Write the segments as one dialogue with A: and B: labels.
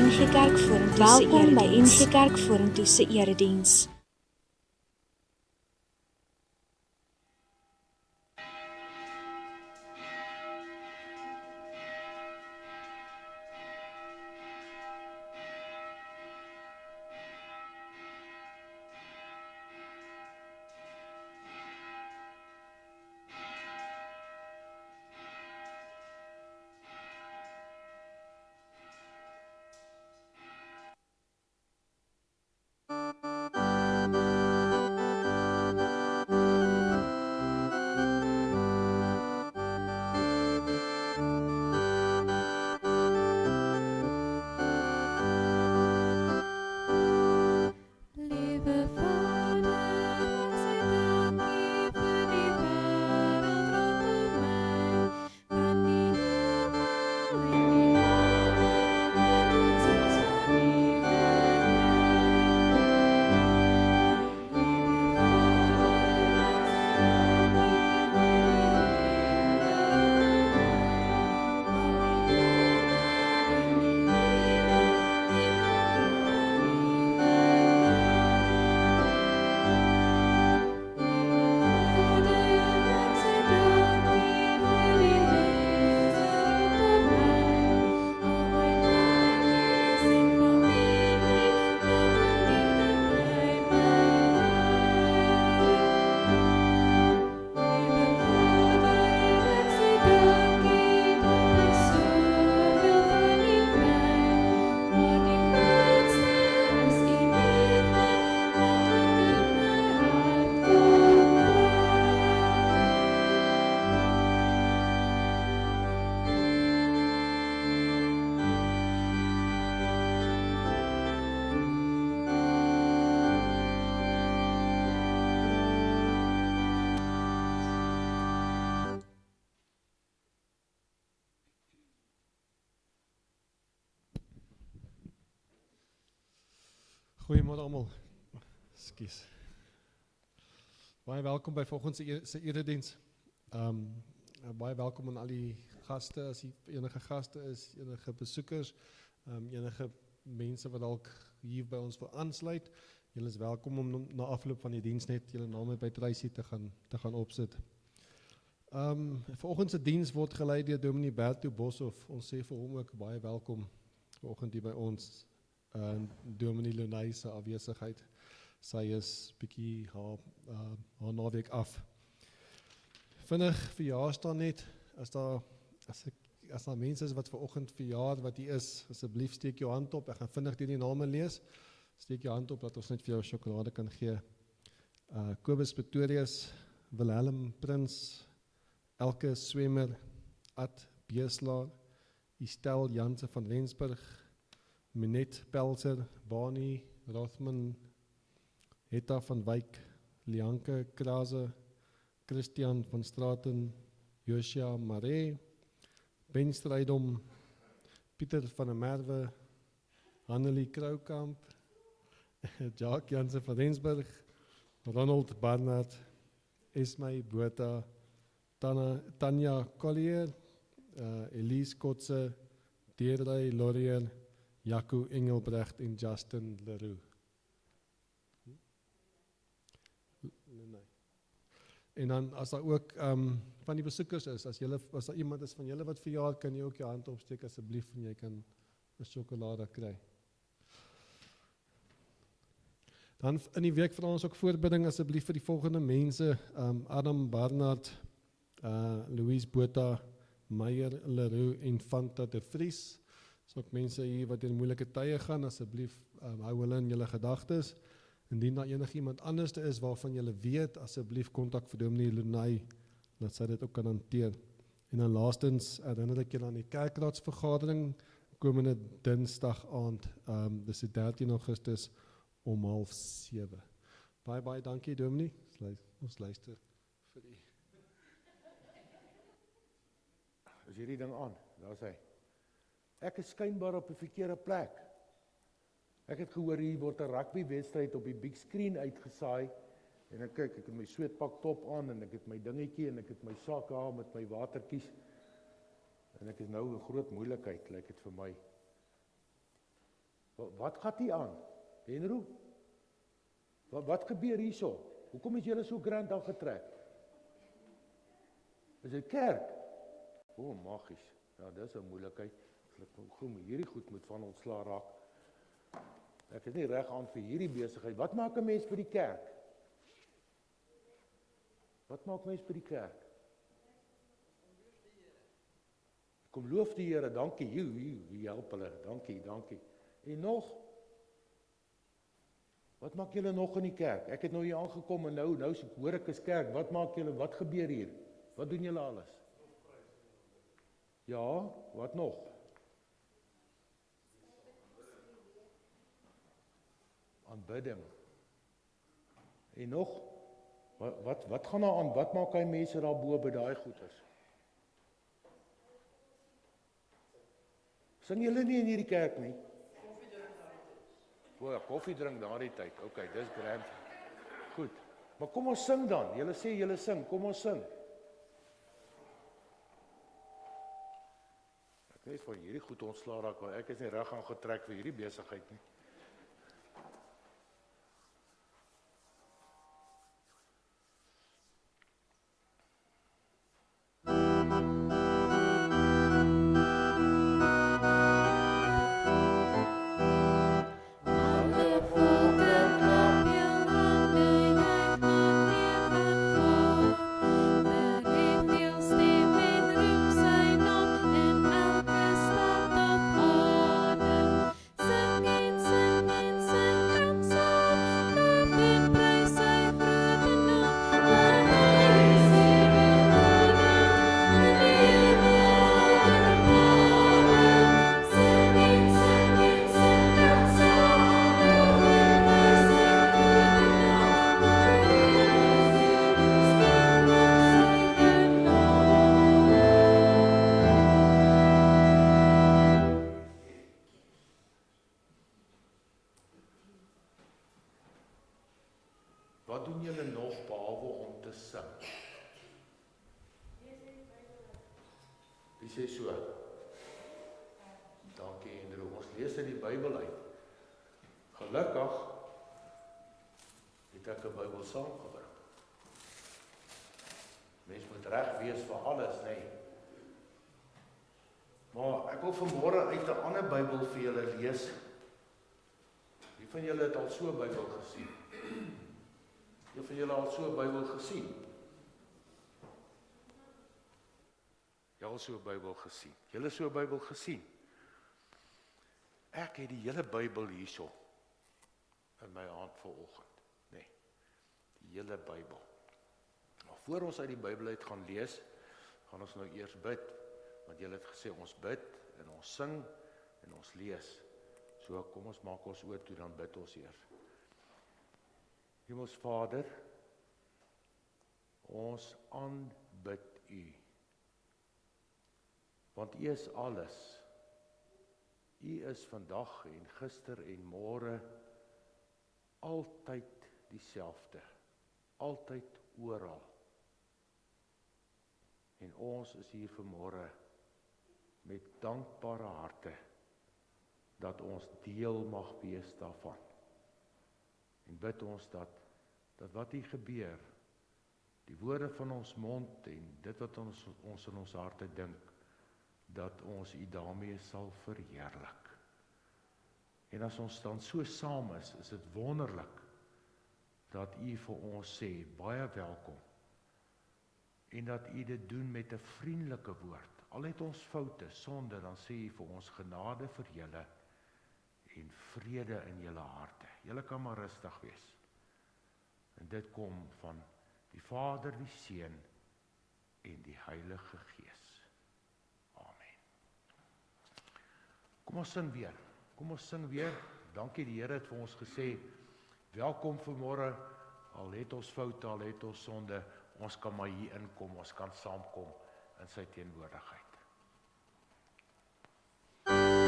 A: NG Kerk Vorentoe se erediens. Welkom by NG Kerk Vorentoe se erediens.
B: Goeiemôre almal. Ekskuus. Baie welkom by vanoggend se erediens. Baie welkom aan al die gaste, as enige gaste is, enige besoekers, enige mense wat dalk hier by ons wil aansluit. Julle is welkom om na afloop van die diens net julle name by Tracy te gaan opsit. Vanoggend se diens word gelei deur Dominee Berto Boshoff. Ons sê vir hom ook baie welkom vanoggend hier by ons. Dominee Lunay se afwesigheid. Sy is bietjie haar naweek af. Vinnig verjaar staan net, as daar mense is wat vanoggend verjaar wat hier is, asseblief steek jou hand op. Ek gaan vinnig die name lees. Steek jou hand op dat ons net vir jou sjokolade kan gee. Kobus Pretorius, Wilhelm Prins, Elke Swemmer, Ad Beeslaar, Estel Janse van Rensburg, Minette Pelser, Bani Rothman, Hetta van Wyk, Lianke Krase, Christian van Straten, Josia Maree, Ben Strydom, Pieter van der Merwe, Annelie Kroukamp, Jacques Janse van Rensburg, Ronald Barnard, Esmay Botha, Tanya Collier, Elise Kotze, Deirdre Laurier, Jaco Engelbrecht en Justin Leroux. En dan as daar ook van die besoekers is, as daar iemand is van julle wat verjaar, kan jy ook jou hand opsteek asseblief en jy kan 'n sjokolade kry. Dan in die week vra ons ook voorbidding asseblief vir die volgende mense, Adam Barnard, Louise Botha, Meyer Leroux en Fanta de Vries. So ook mense hier wat in moeilike tye gaan, asseblief hou hulle in julle gedagtes. Indien daar enigiemand anders is waarvan julle weet, asseblief kontak vir Dominee Lunay, dat sy dit ook kan hanteer. En dan laastens herinner ek julle aan die kerkraadsvergadering komende Dinsdag aand, dis die 13 Augustus om 6:30. Baie dankie Dominee. Ons luister vir u.
C: Is hierdie ding aan? Daar is hy. Ek is skynbaar op die verkeerde plek. Ek het gehoor hier word 'n rugbywedstryd op die big screen uitgesaai en ek kyk, ek het my sweetpak top aan en ek het my dingetjie en ek het my sak daar met my watertjies en ek is nou 'n groot moeilikheid, lyk dit vir my. Wat gaan hier aan? Henro? Wat gebeur hierso? Hoekom is julle so grand aangetrek? Is dit kerk? O, magies. Ja, dis 'n moeilikheid. Hoe hierdie goed moet van ontslaa raak. Ek is nie reg aan vir hierdie besigheid. Wat maak 'n mens by die kerk? Wat maak mens by die kerk? Kom loof die Here, dankie. Hier help hulle. Dankie. En nog? Wat maak julle nog in die kerk? Ek het nou hier aangekom en nou hoor ek is kerk. Wat maak julle? Wat gebeur hier? Wat doen julle alles? Ja, wat nog? Aanbidding. En nog? Wat gaan daar aan? Wat maak hy mense daar bo by daai goeders? Sing julle nie in hierdie kerk nie? Koffie drink daardie tyd. Okay, dis grand. Goed. Maar kom ons sing dan. Julle sê julle sing. Kom ons sing. Ek weet van hierdie goed ontslaa raak, want ek is nie reg aangetrek vir hierdie besigheid nie. Wat doen julle nog behalwe om te sing? Wie sê so? Dankie Hendro, ons lees uit die Bybel uit. Gelukkig het ek 'n Bybel saamgebring. Mens moet reg wees vir alles, nê? Maar ek wil vanmôre uit 'n ander Bybel vir julle lees. Wie van julle het al so 'n Bybel gesien? Wie van julle al so 'n Bybel gesien? Jy al so 'n Bybel gesien? Julle so 'n Bybel gesien? Ek het die hele Bybel hierso in my hand vanoggend, nê. Die hele Bybel. Maar voor ons uit die Bybel uit gaan lees, gaan ons nou eers bid, want julle het gesê ons bid en ons sing en ons lees. So kom ons maak ons oë toe, dan bid ons eers. Hemelsvader, ons aanbid U. Want U is alles. U is vandag en gister en môre altyd dieselfde. Altyd oral. En ons is hier vanmôre met dankbare harte dat ons deel mag wees daarvan. En bid ons dat wat hier gebeur, die woorde van ons mond en dit wat ons in ons harte dink, dat ons U daarmee sal verheerlik. En as ons dan so saam is dit wonderlik dat U vir ons sê, baie welkom. En dat U dit doen met 'n vriendelike woord. Al het ons foute, sonde, dan sê U vir ons genade vir julle en vrede in julle harte. Julle kan maar rustig wees. En dit kom van die Vader, die Seun en die Heilige Gees. Amen. Kom ons sing weer. Dankie, die Here het vir ons gesê, welkom vanmôre, al het ons foute, al het ons sonde, ons kan maar hier inkom, ons kan saamkom in sy teenwoordigheid.
D: Kom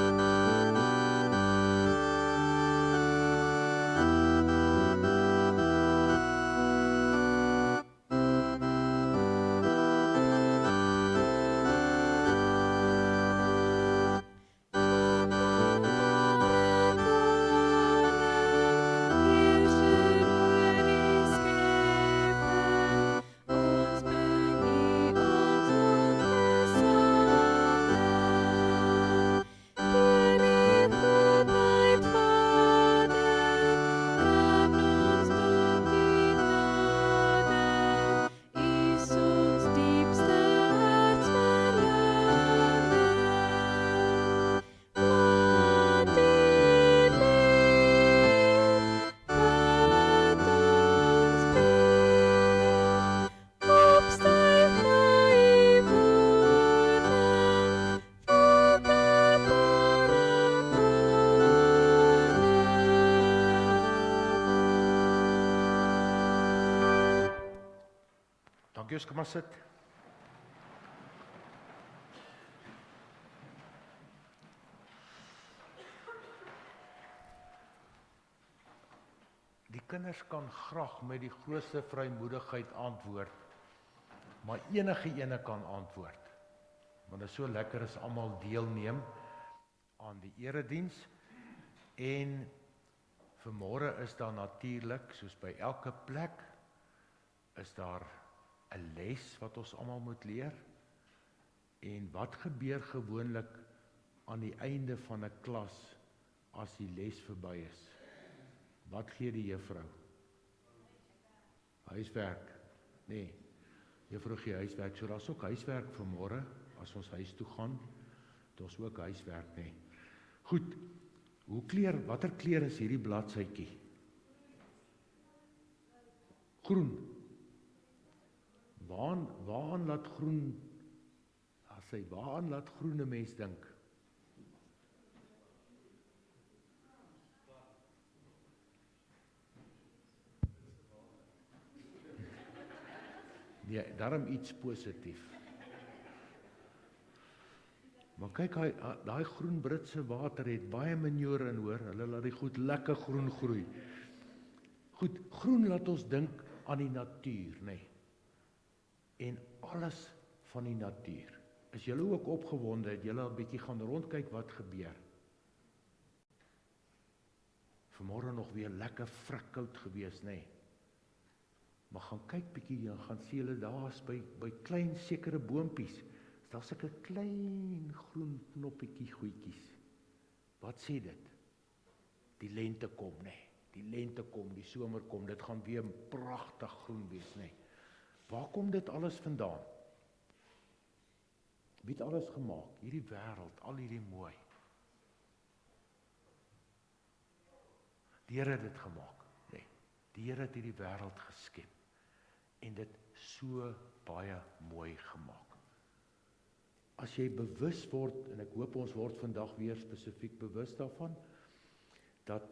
C: Marcus, kom maar sit. Die kinders kan graag met die grootste vrymoedigheid antwoord, maar enige ene kan antwoord. Want dit is so lekker as almal deelneem aan die erediens. En vanmôre is daar natuurlik, soos by elke plek, is daar 'n les wat ons almal moet leer. En wat gebeur gewoonlik aan die einde van 'n klas as die les verby is? Wat gee die juffrou? Huiswerk. Nee, juffrou gee huiswerk. So daar's ook huiswerk vanmôre, as ons huis toe gaan, het ons ook huiswerk, nee. Goed, watter kleur is hierdie bladsytjie? Groen. Waaraan laat groen, waaraan laat groene mens dink? Nee, daarom iets positief. Maar kyk, daai groen Britse water het baie manure in, hoor. Hulle laat die goed lekker groen groei. Goed, groen laat ons dink aan die natuur, nee. En alles van die natuur. Is julle ook opgewonde, het julle 'n bietjie gaan rondkyk wat gebeur? Vanmôre nog weer lekker frikkoud gewees, nee. Maar gaan kyk bietjie, dan gaan sien julle daar's by klein sekere boompies, daar sulke klein groen knoppietjie goedjies. Wat sê dit? Die lente kom, nee. Die lente kom, die somer kom, dit gaan weer pragtig groen wees, nee. Waar kom dit alles vandaan? Wie het alles gemaak? Hierdie wêreld, al hierdie mooi. Die Here het dit gemaak, nee. Die Here het hierdie wêreld geskep en dit so baie mooi gemaak. As jy bewus word, en ek hoop ons word vandag weer spesifiek bewus daarvan, dat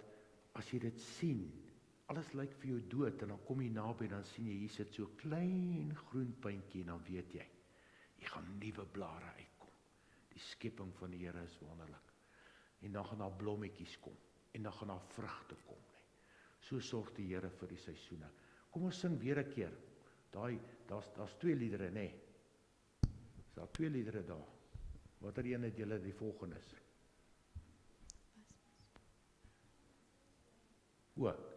C: as jy dit sien, alles lyk vir jou dood, en dan kom jy naby, dan sien jy, hier sit so klein groen puntjie, en dan weet jy, hier gaan nuwe blare uitkom. Die skepping van die Here is wonderlik. En dan gaan daar blommetjies kom, en dan gaan daar vrugte kom. Nee. So sorg die Here vir die seisoene. Kom ons sing weer 'n keer. Daar's 2 liedere, nee. Is daar 2 liedere daar? Watter een het julle die volgende is?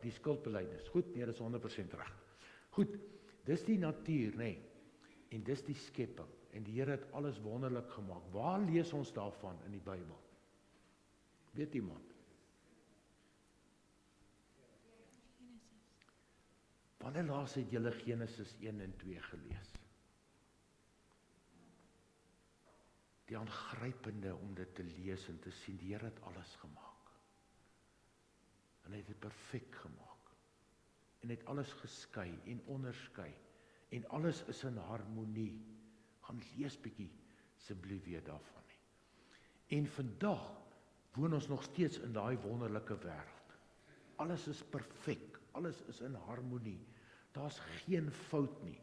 C: Die skuldbelydenis. Goed, nee, dis 100% reg. Goed, dis die natuur, nee. En dis die skepping. En die Here het alles wonderlik gemaak. Waar lees ons daarvan in die Bybel? Weet iemand? Wanneer laas het julle Genesis 1 en 2 gelees? Die aangrypende om dit te lees en te sien, die Here het alles gemaak. En hy het dit perfek gemaak. En het alles geskei en onderskei. En alles is in harmonie. Gaan lees bietjie asseblief weer daarvan nie. En vandag woon ons nog steeds in daai wonderlike wêreld. Alles is perfek, alles is in harmonie. Daar's geen fout nie,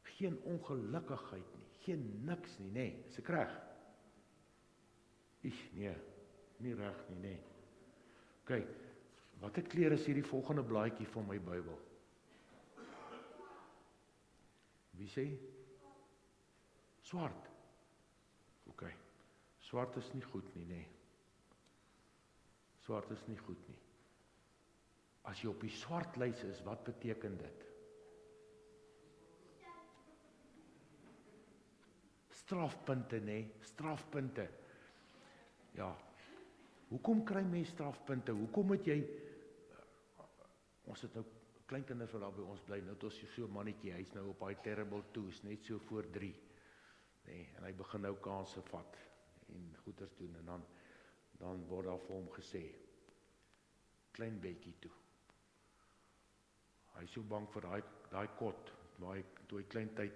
C: geen ongelukkigheid nie, geen niks nie, nee, is ek reg? Nee, nie reg nie, nee. Kyk, watter kleur is hierdie volgende blaadjie van my Bybel? Wie sê? Swart. OK. Swart is nie goed nie, nee. Swart is nie goed nie. As jy op die swart lys is, wat beteken dit? Strafpunte, nee, strafpunte. Ja. Hoekom kry mens strafpunte? Hoekom moet jy ons het nou kleinkinders wat daar by ons bly, nou het ons so 'n mannetjie, hy's nou op daai terrible twos, net so voor 3. Nee, en hy begin nou kanse vat en goeters doen en dan word daar vir hom gesê klein bietjie toe. Hy is so bang vir daai kot, waar hy toe hy klein tyd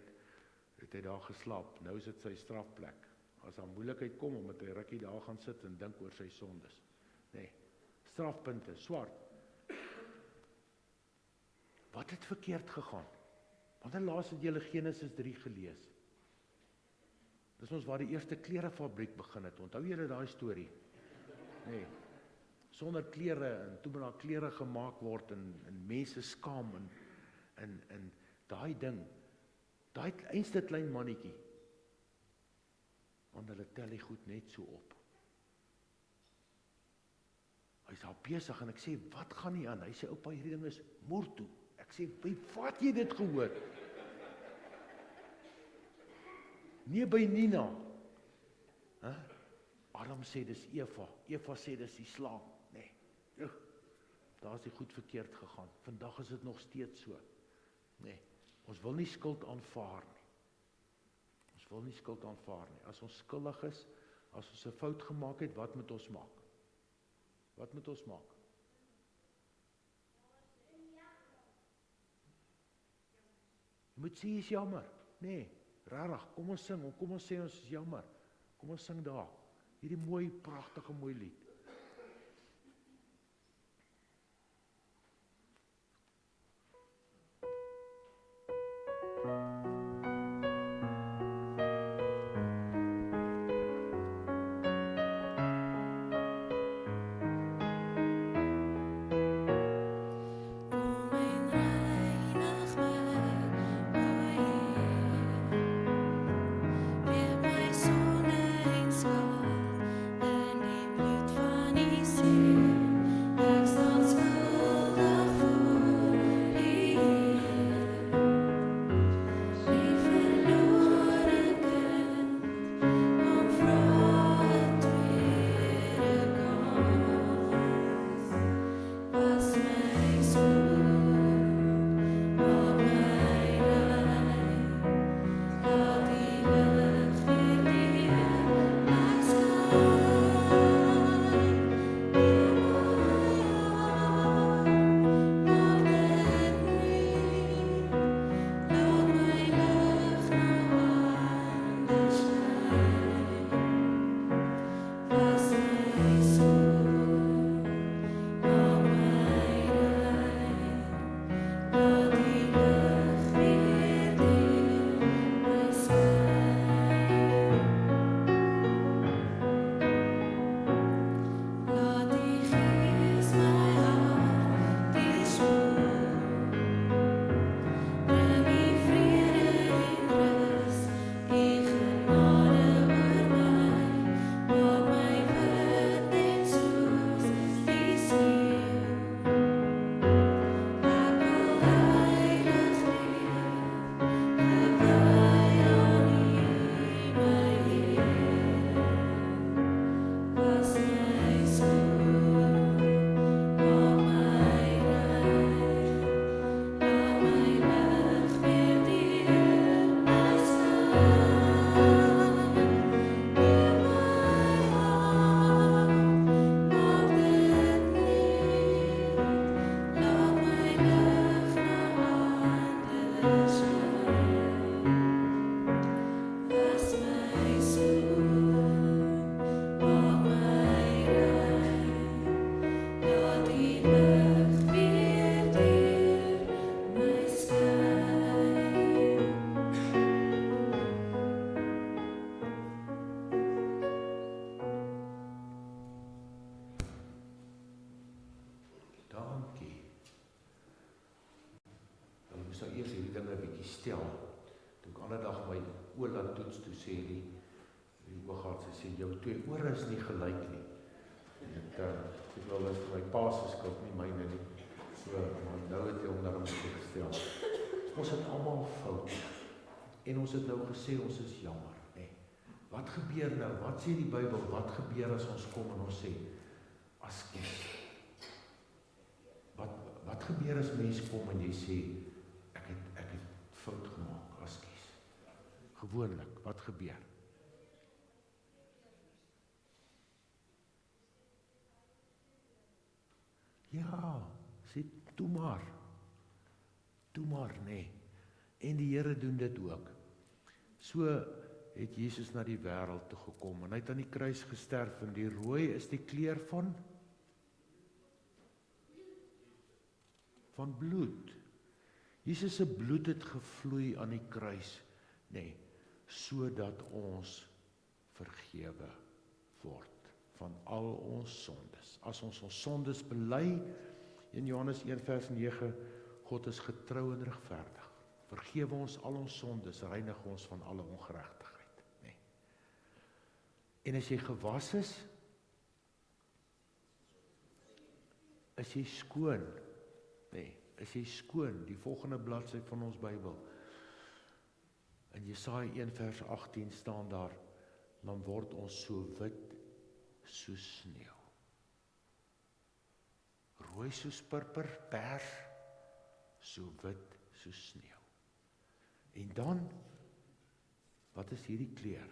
C: het hy daar geslaap. Nou is dit sy strafplek. As daar moeilikheid kom, omdat hy rukkie daar gaan sit en dink oor sy sondes. Nee, strafpunte, swart. Wat het verkeerd gegaan? Wanneer laas het julle Genesis 3 gelees? Dis ons waar die eerste klerefabriek begin het. Onthou julle daai storie? Nee. Sonder klere en toe moet daar klere gemaak word en mense skaam en daai ding, daai einste klein mannetjie, want hulle tel die goed net so op. Hy is al besig en ek sê, wat gaan nie aan? Hy sê, oupa, hierdie ding is moertoe. Ek sê, wie wat jy dit gehoor? Nee, by Nina. Adam sê, dis Eva sê, dis die slaam. Nee, daar is die goed verkeerd gegaan. Vandag is dit nog steeds so. Nee, ons wil nie skuld aanvaar nie. Ons wil nie skuld aanvaar nie. As ons skuldig is, as ons 'n fout gemaak het, wat moet ons maak? Wat moet ons maak? Jy moet sê, jy is jammer. Nee, rarig, kom ons sing, kom ons sê ons is jammer. Kom ons sing daar. Hierdie mooi, pragtige mooi lied. Stel, toe ek ander dag my oor toets toe sê die oogarts sê jou twee ore is nie gelyk nie. Ek wil dit vir my pa se skuld nie myne nie. So maar nou het hy hom daarom gestel. Ons het almal fout. En ons het nou gesê ons is jammer, nê. Wat gebeur nou? Wat sê die Bybel? Wat gebeur as ons kom en ons sê askies? Wat gebeur as mense kom en jy sê ek het fout gemaak, askies. Gewoonlik, wat gebeur? Ja, sê toe maar, nee. En die Here doen dit ook. So het Jesus na die wêreld toe gekom en hy het aan die kruis gesterf en die rooi is die kleur van bloed. Jesus se bloed het gevloei aan die kruis, sodat ons vergewe word van al ons sondes. As ons sondes bely, in Johannes 1 vers 9, God is getrou en regverdig. Vergewe ons al ons sondes, reinig ons van alle ongeregtigheid. En as jy gewas is jy skoon. Is jy skoon, die volgende bladsy van ons Bybel. In Jesaja 1 vers 18 staan daar, dan word ons so wit soos sneeu. Rooi soos purper, pers, so wit soos sneeu. En dan, wat is hierdie kleur?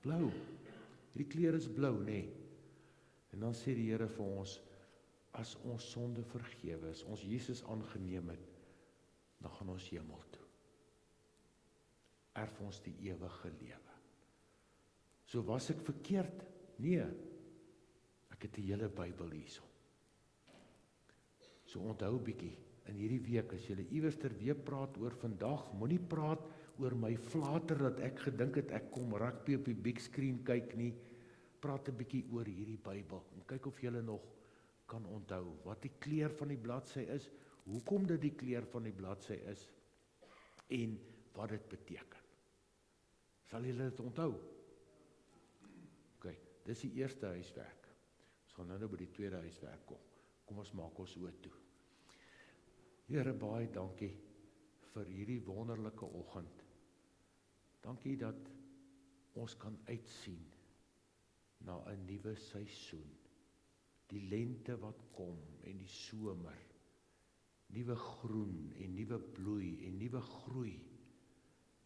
C: Blou. Hierdie kleur is blou, En dan sê die Here vir ons, as ons sonde vergewe is, ons Jesus aangeneem het, dan gaan ons hemel toe. Erf ons die ewige lewe. So was ek verkeerd? Nee. Ek het die hele Bybel hierso. So onthou bietjie, in hierdie week, as jy iewers weer praat oor vandag, moenie praat oor my flater dat ek gedink het ek kom rugby op die big screen kyk nie. Praat 'n bietjie oor hierdie Bybel en kyk of jy nog kan onthou wat die kleur van die bladsy is, hoekom dit die kleur van die bladsy is en wat dit beteken. Sal julle dit onthou? OK, dis die eerste huiswerk. Ons gaan nou by die tweede huiswerk kom. Kom ons maak ons oë toe. Here, baie dankie vir hierdie wonderlike oggend. Dankie dat ons kan uitsien na 'n nuwe seisoen. Die lente wat kom en die somer. Nuwe groen en nuwe bloei en nuwe groei.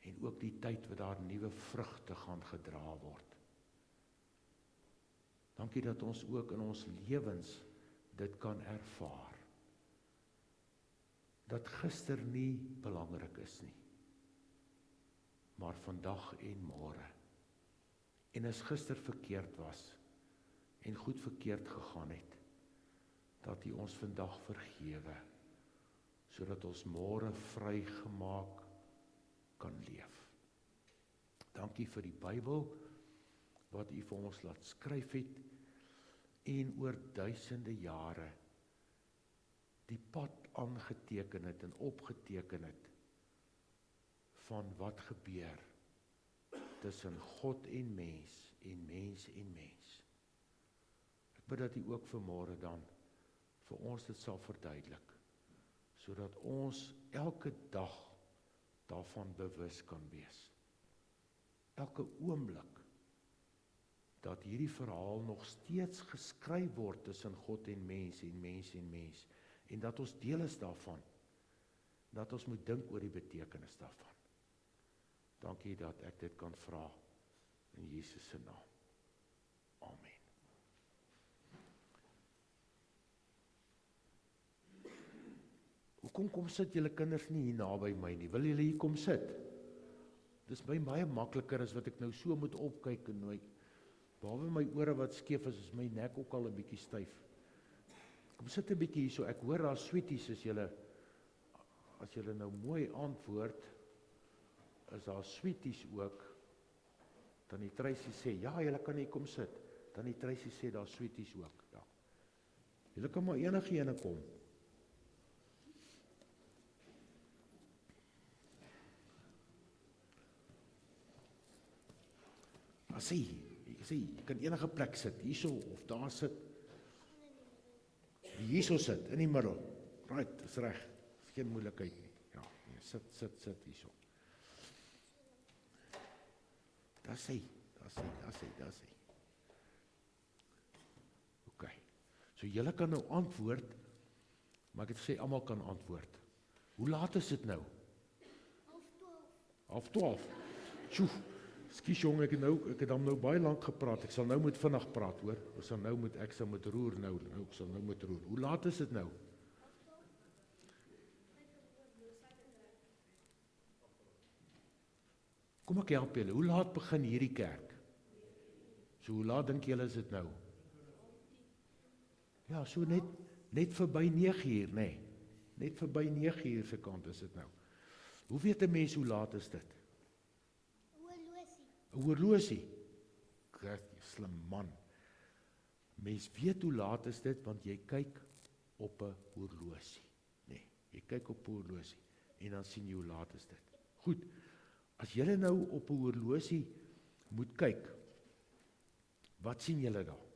C: En ook die tyd wat daar nuwe vrugte gaan gedra word. Dankie dat ons ook in ons lewens dit kan ervaar. Dat gister nie belangrik is nie, maar vandag en môre. En as gister verkeerd was, en goed verkeerd gegaan het, dat U ons vandag vergewe, sodat ons môre vrygemaak kan leef. Dankie vir die Bybel, wat U vir ons laat skryf het, en oor duisende jare, die pad aangeteken het en opgeteken het, van wat gebeur, tussen God en mens, en mens en mens. Ek bid dat U ook vanmôre dan, vir ons dit sal verduidelik, sodat ons elke dag, daarvan bewus kan wees. Elke oomblik, dat hierdie verhaal nog steeds geskryf word tussen God en mens en mens en mens, en dat ons deel is daarvan, dat ons moet dink oor die betekenis daarvan. Dankie dat ek dit kan vra, in Jesus se naam. Amen. Hoekom kom sit julle kinders nie hier naby my nie? Wil julle hier kom sit? Dis baie makliker as wat ek nou so moet opkyk en nou, behalwe my ore wat skeef is my nek ook al 'n bietjie styf. Kom sit 'n bietjie hier so, ek hoor daar sweeties as julle nou mooi antwoord, is daar sweeties ook, dan die Tracy sê, ja, julle kan hier kom sit, dan die Tracy sê, daar sweeties ook, ja. Julle kan maar enige ene kom. Jy kan enige plek sit, hierso of daar sit. Hierso sit, in die middel. Right, dis reg. Dis geen moeilikheid nie. Ja, nee, sit hierso. Daar sê. OK. So julle kan nou antwoord, maar ek het gesê almal kan antwoord. Hoe laat is dit nou? 11:30. Tjoe. Skus jong, ek het hom nou baie lank gepraat. Ek sal nou moet vinnig praat, hoor. Ek sal nou moet roer nou. Ek sal nou moet roer. Hoe laat is dit nou? Kom ek help julle. Hoe laat begin hierdie kerk? So hoe laat dink julle is dit nou? Ja, so net verby 9 uur, nê. net verby 9:00 se kant is dit nou. Hoe weet 'n mens hoe laat is dit? 'n Horlosie. Jy slim man. Mens weet hoe laat is dit, want jy kyk op 'n horlosie. Nee, jy kyk op 'n horlosie, en dan sien jy hoe laat is dit. Goed, as julle nou op 'n horlosie moet kyk, wat sien julle daar?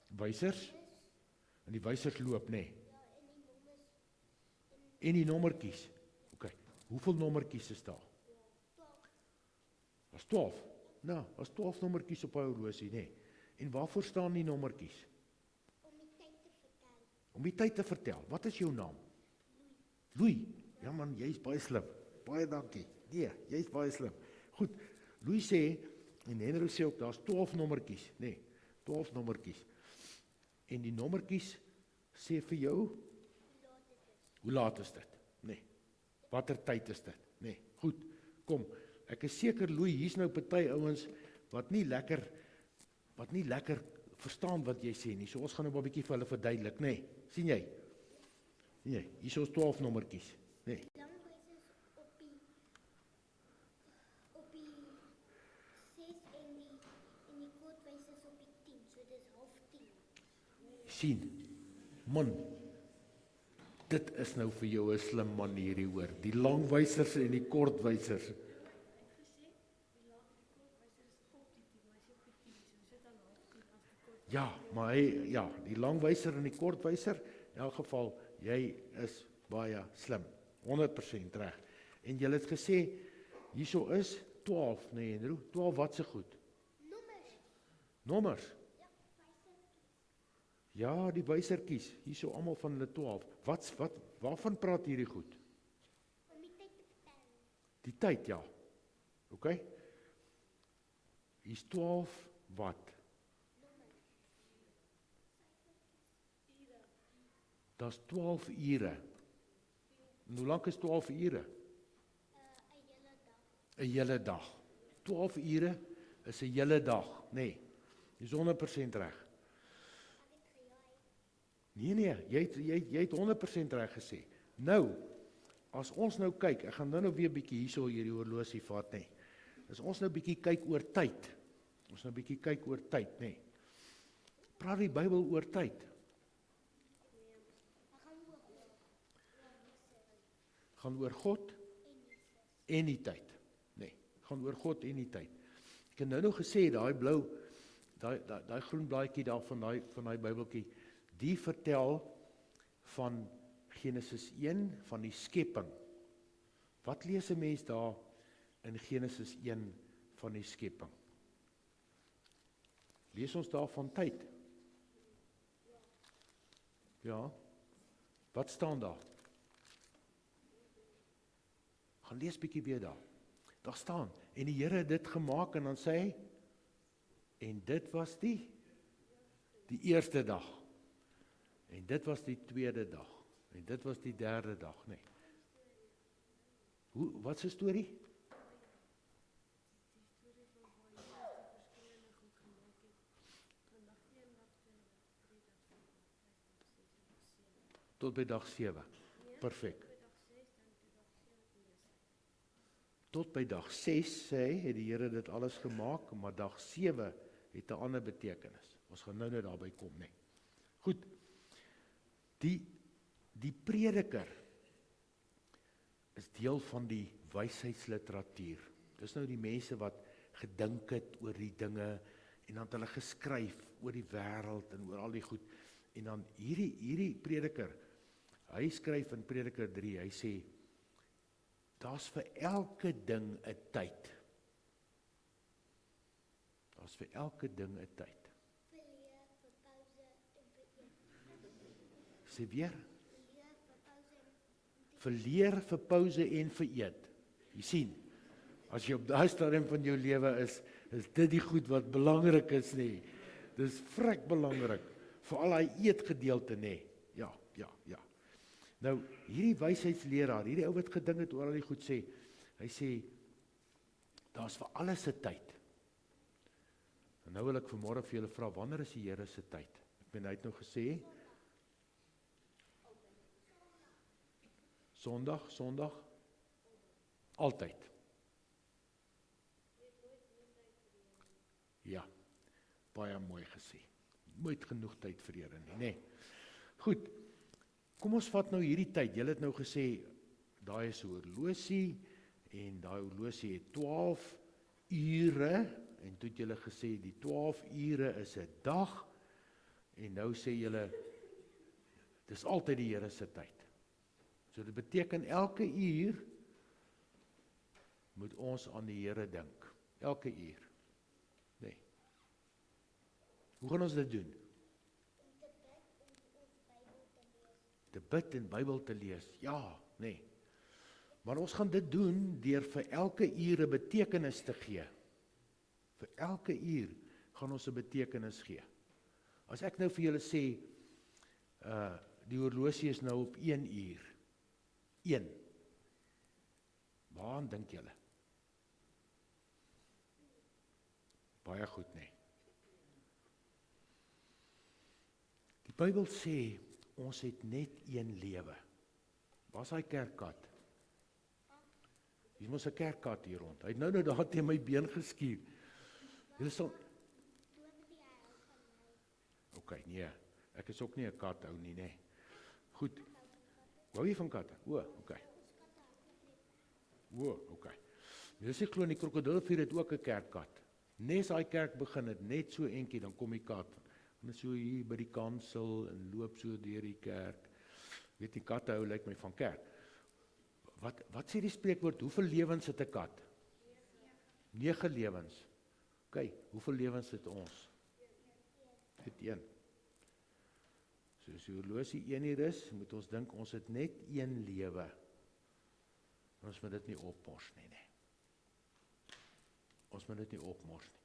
C: Wysers? En die wysers loop, nee. En die nommertjies. OK, hoeveel nommertjies is daar? Daar's 12. Nou, daar's 12 nommertjies op 'n horlosie, nee. En waarvoor staan die nommertjies? Om die tyd te vertel. Wat is jou naam? Louis. Ja man, jy's baie slim. Baie dankie. Nee, jy's baie slim. Goed, Louis sê, en Henry sê ook, daar's 12 nommertjies, nee, 12 nommertjies. En die nommertjies sê vir jou, hoe laat is dit? Nee. Watter tyd is dit? Nee. Goed, kom. Ek is seker, Louis, hier's nou party ouens wat nie lekker verstaan wat jy sê nie. So ons gaan nou 'n bietjie vir hulle verduidelik, nê? Sien jy? Sien jy? Hier is ons 12 nommertjies, nê?
D: Lang wysers op die 6 en die kort wysers op die 10, so dis 9:30.
C: Sien. Man. Dit is nou vir jou 'n slim man hierdie hoor. Die lang wysers en die kort wysers. Ja, maar die langwyser en die kortwyser, in elk geval, jy is baie slim, 100% reg. En jy het gesê, hierso is 12, nee Andrew, 12 wat se goed? Nommers? Ja, die wysertjies, hierso almal van hulle 12. Waarvan praat hierdie goed?
D: Om die tyd te vertel.
C: Die tyd, ja. OK? Hier's 12 wat? Daar's 12 ure. En hoe lank is 12 ure? 'n hele dag. 12 ure is 'n hele dag, nee. Dis 100% reg. Nee, jy het 100% reg gesê. Nou, as ons nou kyk, ek gaan nou weer bietjie hierso hierdie horlosie vat, nê. As ons nou bietjie kyk oor tyd. Nê. Praat die Bybel oor tyd? Gaan oor God en die tyd. Nee, gaan oor God en die tyd. Ek het nou gesê, daai blou, daai groen blaadjie daar van daai Bybeltjie, die vertel van Genesis 1, van die skepping. Wat lees 'n mens daar in Genesis 1 van die skepping? Lees ons daar van tyd? Ja. Wat staan daar? Gaan lees bietjie weer daar. Daar staan, en die Here het dit gemaak, en dan sê hy, en dit was die eerste dag. En dit was die tweede dag. En dit was die derde dag, nee. Wat se storie? Tot by dag 7. Perfek. Tot by dag 6 sê hy, het die Here dit alles gemaak, maar dag 7 het 'n ander betekenis. Ons gaan nou net daarby kom, nee. Goed. Die Prediker is deel van die wysheidsliteratuur. Dis nou die mense wat gedink het oor die dinge, en dan het hulle geskryf oor die wêreld en oor al die goed. En dan hierdie Prediker, hy skryf in Prediker 3, hy sê, daar's vir elke ding 'n tyd. Daar's vir elke ding 'n tyd. Sê weer? Vir leer, vir pouse en vir eet. Jy sien, as jy op daai stadium van jou lewe is dit die goed wat belangrik is, nie. Dis vrek belangrik, veral daai eetgedeelte, nê. Ja. Nou, hierdie wysheidsleraar, hierdie ou wat gedink het oor al die goed sê, hy sê, daar's vir alles 'n tyd. En nou wil ek vanmôre vir julle vra, wanneer is die Here se tyd? Ek het nou gesê, Sondag? Altyd. Ja, baie mooi gesê. Nooit genoeg tyd vir Here nie, nê. Goed, kom ons vat nou hierdie tyd. Julle het nou gesê, daai is 'n horlosie, en daai horlosie het 12 ure, en toe het julle gesê, die 12 ure is 'n dag, en nou sê julle, dis altyd die Here se tyd. So dit beteken elke uur moet ons aan die Here dink. Elke uur. Nee. Hoe gaan ons dit doen? Te bid en Bybel te lees. Ja, nee. Maar ons gaan dit doen deur vir elke uur 'n betekenis te gee. Vir elke uur gaan ons 'n betekenis gee. As ek nou vir julle sê, die horlosie is nou op 1 uur. 1. Waaraan dink julle? Baie goed, nee. Die Bybel sê, ons het net een lewe. Waar is daai kerkkat? Hier mos 'n kerkkat hier rond. Hy het nou daar teen my been geskuur. Julle sal... OK, nee. Ek is ook nie 'n kat ou nie, nê. Goed. Wou jy van katte? OK. OK. Dis ek glo in die krokodilrivier het ook 'n kerkkat. Nes daai kerk begin het net so eentjie, dan kom die kat. En so hier by die kansel en loop so deur die kerk. Weet die katte hou lyk my van kerk. Wat sê die spreekwoord? Hoeveel lewens het 'n kat? 9 lewens. OK, hoeveel lewens het ons? Net 1. So as die horlosie 1 uur is, moet ons dink ons het net 1 lewe. Ons moet dit nie opmors nie, nee. Ons moet dit nie opmors nie.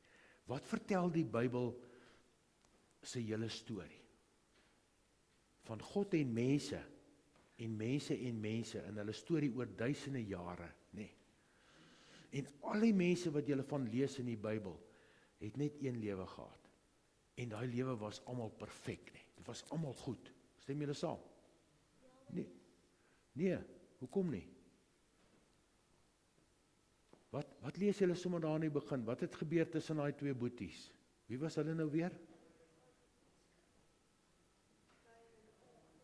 C: Wat vertel die Bybel se hele storie? Van God en mense, en mense, en hulle storie oor duisende jare, nee. En al die mense wat julle van lees in die Bybel, het net 1 lewe gehad. En daai lewe was almal perfek, nee. Dit was almal goed. Stem julle saam? Nee, hoekom nie? Wat lees julle sommer daar in die begin? Wat het gebeur tussen daai 2 boeties? Wie was hulle nou weer?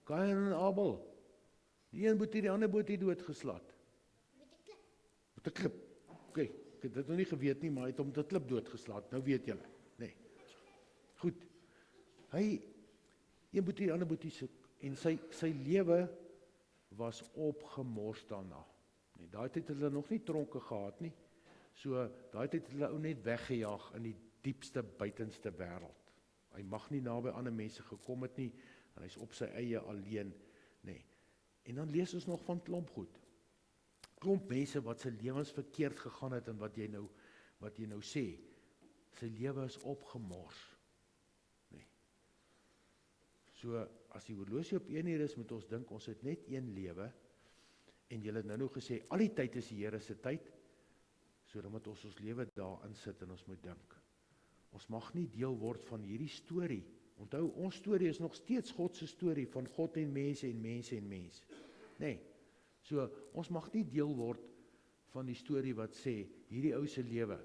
C: Kain en Abel. Die een boetie, die ander boetie doodgeslaan. Met 'n klip. OK, ek het dit nog nie geweet nie, maar hy het hom met 'n klip doodgeslaan. Nou weet julle, nee. Goed. Hy een boetie, die ander boetie soek, en sy lewe was opgemors daarna. Nee, daai tyd het hulle nog nie tronke gehad nie. So daai tyd het hulle ou net weggejaag in die diepste buitenste wêreld. Hy mag nie naby ander mense gekom het nie, en hy's op sy eie alleen, nee. En dan lees ons nog van klomp mense wat sy lewens verkeerd gegaan het, en wat jy nou sê, sy lewe is opgemors. Nee. So, as die horlosie op 1 uur is, moet ons dink, ons het net 1 lewe, en jy het nou gesê, al die tyd is die Here se tyd, so dan moet ons lewe daarin sit, en ons moet dink. Ons mag nie deel word van hierdie storie. Onthou, ons storie is nog steeds God se storie, van God en mense en mense en mense. Nee, so ons mag nie deel word van die storie wat sê, hierdie ou se lewe.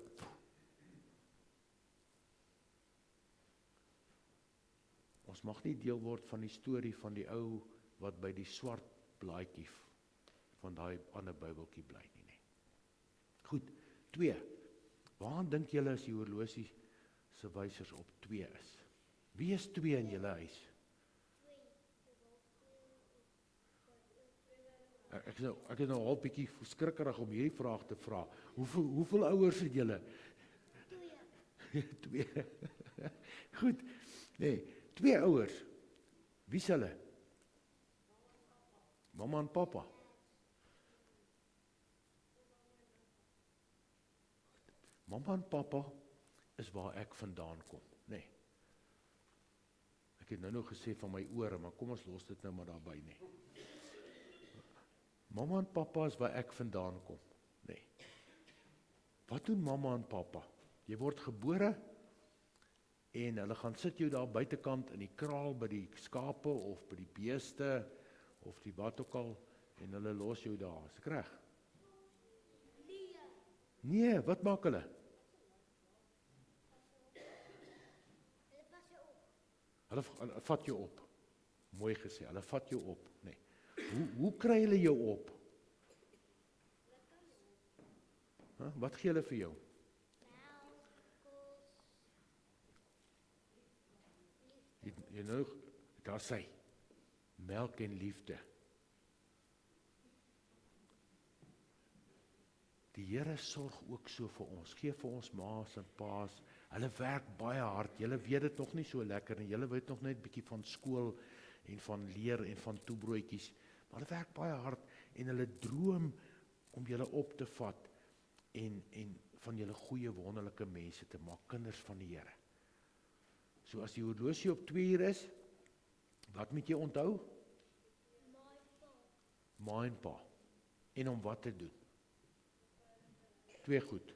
C: Ons mag nie deel word van die storie van die ou wat by die swart blaadjie van daai ander Bybeltjie bly nie. Goed, 2. Waaraan dink julle as die horlosie se wysers op 2 is? Wie is 2 in julle huis? Ek is nou al bietjie skrikkerig om hierdie vraag te vra. Hoeveel ouers het julle? 2. Goed. Nee, 2 ouers. Wie is hulle? Mamma en pappa. Mamma en pappa is waar ek vandaan kom, nee. Ek het nou gesê van my ore, maar kom ons los dit nou maar daarby, nee. Mamma en pappa is waar ek vandaan kom, nee. Wat doen mamma en pappa? Jy word gebore, en hulle gaan sit jou daar buitekant in die kraal, by die skape, of by die beeste, of die wat ook al, en hulle los jou daar, is ek reg? Nee, wat maak hulle? Hulle vat jou op. Mooi gesê, hulle vat jou op. Nee. Hoe kry hulle jou op? Wat gee hulle vir jou? Jy nou, daar sê, melk en liefde. Die Here sorg ook so vir ons, gee vir ons ma's en pa's, hulle werk baie hard, julle weet dit nog nie so lekker, en julle weet nog net bietjie van skool, en van leer, en van toebroodjies, maar hulle werk baie hard, en hulle droom om julle op te vat, en van julle goeie wonderlike mense te maak, kinders van die Here. So as die horlosie op 2 uur is, wat moet jy onthou? Ma en pa. En om wat te doen? 2 goed.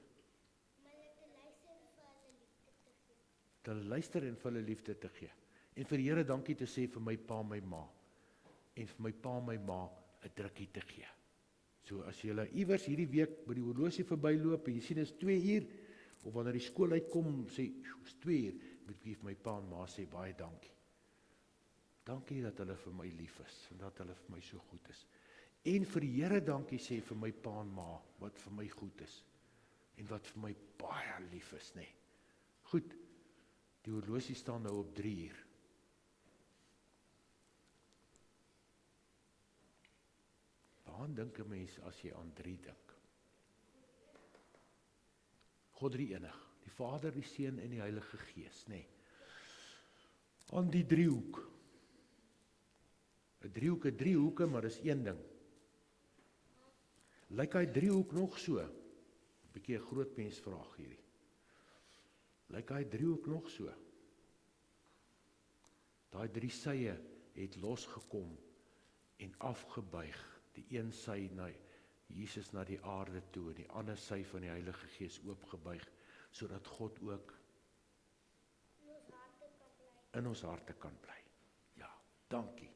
C: Te luister en vir hulle liefde te gee. En vir die Here dankie te sê vir my pa, my ma. En vir my pa, my ma 'n drukkie te gee. So as jy iewers hierdie week by die horlosie verbyloop en jy sien is 2 uur, of wanneer die skool uitkom, sê, is 2 uur, moet ek vir my pa en ma sê, baie dankie. Dankie dat hulle vir my lief is, en dat hulle vir my so goed is. En vir die Here dankie sê vir my pa en ma, wat vir my goed is, en wat vir my baie lief is, nee. Goed, die horlosie staan nou op 3 uur. Waaraan dink 'n mens as jy aan 3 dink? God drie enig, die Vader, die Seun en die Heilige Gees, nee. Aan die driehoek. 'n driehoeke, maar dis een ding. Lyk hy driehoek nog so? 'n bietjie 'n groot mens vraag hierdie. Lyk hy driehoek nog so? Daai 3 sye het losgekom en afgebuig. Die een sy na Jesus na die aarde toe, en die ander sy van die Heilige Gees oopgebuig, sodat God ook in ons harte kan bly. Ja, dankie.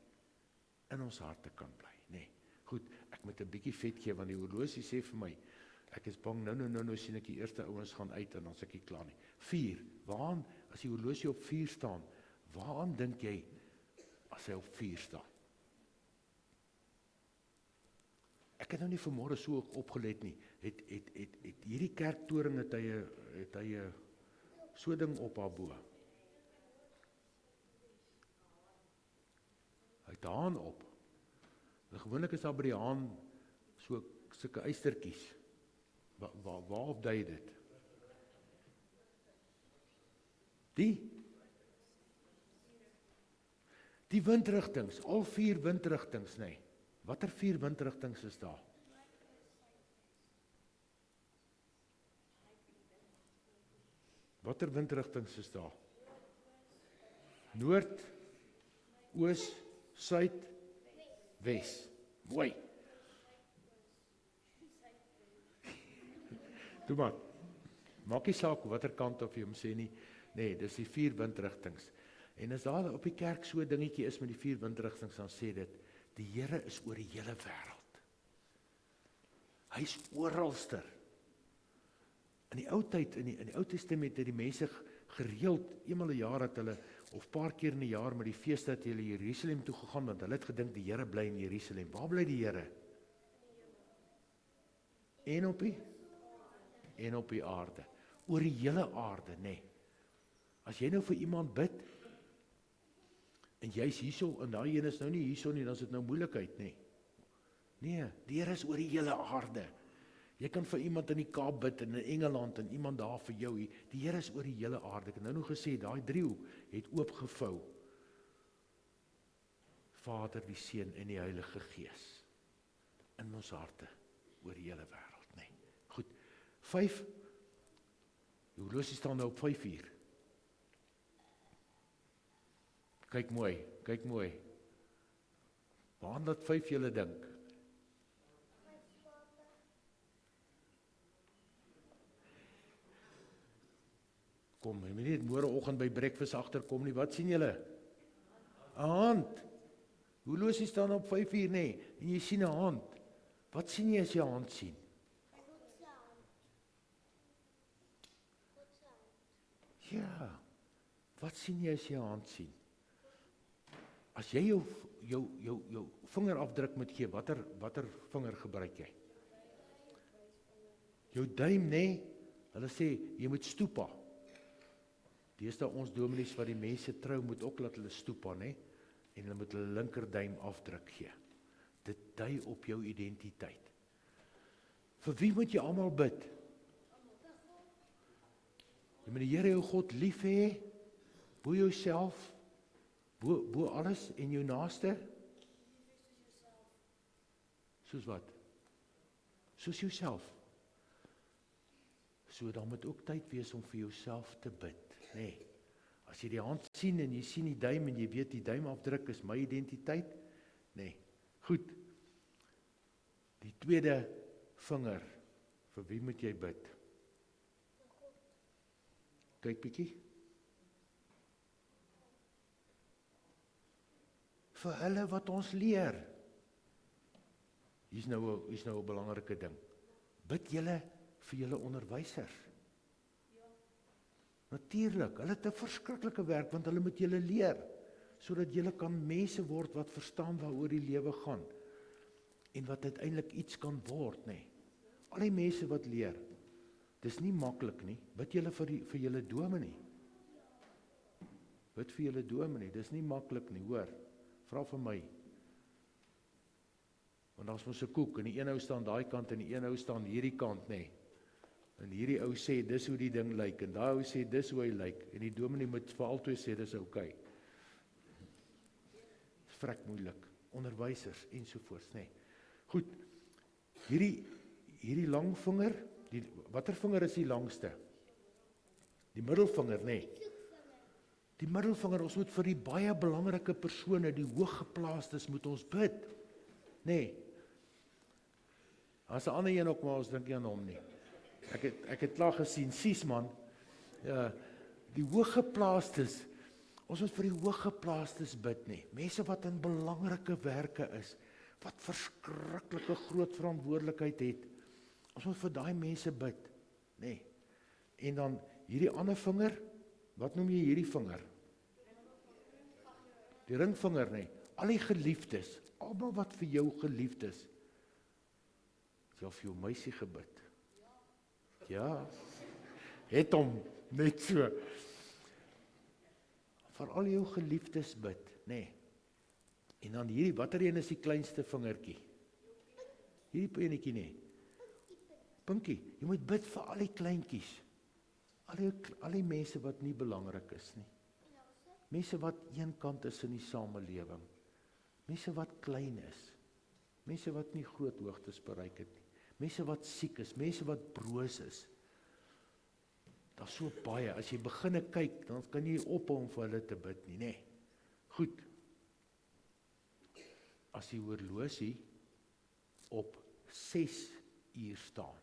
C: In ons harte kan bly, nee. Goed, ek moet 'n bietjie vet gee, want die horlosie sê vir my, ek is bang, nou sien ek die eerste ouens gaan uit, en dan is ek nie klaar nie. 4, waaraan, as die horlosie op 4 staan, waaraan dink jy, as hy op 4 staan? Ek het nou nie vanmôre so opgelet nie, het hierdie kerktoring, het hy so ding op haar bo. Hy het haan op. Gewoonlik is daar by die haan sulke eystertjies. Waarop dui dit? Die windrigtings, al 4 windrigtings, nee. Watter 4 windrigtings is daar? Watter windrigtings is daar? Noord, oos, suid, wes. Mooi. Doe maar. Maak nie saak watter kant of jy hom sê nie. Nee, dis die 4 windrigtings. En as daar op die kerk so 'n dingetjie is met die 4 windrigtings, dan sê dit, die Here is oor die hele wêreld. Hy is oralster. In die ou tyd, in die Ou Testament het die mense gereeld, eenmal 'n jaar het hulle, of paar keer in 'n jaar met die feeste het hulle Jerusalem toe gegaan, want hulle het gedink die Here bly in Jerusalem. Waar bly die Here? En op die aarde. Oor die hele aarde, nee. As jy nou vir iemand bid, en jy is hierso, en daai een is nou nie hierso nie, dan is dit nou moeilikheid, nee. Nee, die Here is oor die hele aarde. Jy kan vir iemand in die Kaap bid, en in Engeland, en iemand daar vir jou hier. Die Here is oor die hele aarde. Ek het nou gesê, daai driehoek het oopgevou. Vader, die Seun en die Heilige Gees. In ons harte, oor die hele wêreld, nee. Goed, 5, die horlosie staan nou op 5 uur. Kyk mooi. Waaraan dat 5 julle dink? Kom, jy moet nie môreoggend by breakfast agterkom nie, wat sien julle? 'n Hand. Horlosie staan op 5 uur, nee, en jy sien 'n hand. Wat sien jy as jy 'n hand sien? Ja, wat sien jy as jy 'n hand sien? As jy jou vingerafdruk moet gee, watter vinger gebruik jy? Jou duim, nee. Hulle sê, jy moet stoepa. Deesdae ons dominees wat die mense trou, moet ook laat hulle stoepa, nee. En hulle moet hulle linkerduim afdruk gee. Dit dui op jou identiteit. Vir wie moet jy almal bid? Jy moet die Here jou God lief hê, bo jouself, bo alles en jou naaste. Soos wat? Soos jouself. So dan moet ook tyd wees om vir jouself te bid, nee. As jy die hand sien en jy sien die duim en jy weet die duimafdruk is my identiteit, nee. Goed. Die tweede vinger, vir wie moet jy bid? Kyk bietjie. Vir hulle wat ons leer. Hier's nou 'n belangrike ding. Bid julle vir julle onderwysers. Natuurlik, hulle het 'n verskriklike werk want hulle moet julle leer sodat julle kan mense word wat verstaan waaroor die lewe gaan en wat uiteindelik iets kan word, nê. Al die mense wat leer. Dis nie maklik nie. Bid julle vir julle dominee. Bid vir julle dominee. Dis nie maklik nie, hoor. Vra vir my. Want daar's mos 'n koek en die een ou staan daai kant en die een ou staan hierdie kant, nê. En hierdie ou sê dis hoe die ding lyk en daai ou sê dis hoe hy lyk en die dominee moet vir albei sê dis oukei. Dis vrek moeilik. Onderwysers ensovoorts, nê. Goed. Hierdie lang vinger, watter vinger is die langste? Die middelvinger, nê. Die middelvinger, ons moet vir die baie belangrike persone, die hooggeplaastes moet ons bid. Nê. As 'n ander een ook maar ons dink nie aan hom nie. Ek het klaar gesien, Siesman, ja, die hooggeplaastes, ons moet vir die hooggeplaastes bid, nie. Mense wat in belangrike werke is, wat verskriklike groot verantwoordelikheid het, ons moet vir daai mense bid, nê. En dan hierdie ander vinger, wat noem jy hierdie vinger? Die ringvinger, nê. Al die geliefdes, almal wat vir jou geliefd is, jy het vir jou meisie gebid. Ja, het hom net so. Vir al jou geliefdes bid, nê. En dan hierdie, watter een is die kleinste vingertjie? Hierdie enetjie, nê. Pinkie, jy moet bid vir al die kleintjies. Al die mense wat nie belangrik is nie. Mense wat eenkant is in die samelewing. Mense wat klein is. Mense wat nie groot hoogtes bereik het nie. Mense wat siek is, mense wat broos is. Daar's so baie, as jy begine kyk, dan kan jy ophou om vir hulle te bid nie, nê. Goed. As die horlosie op 6 uur staan.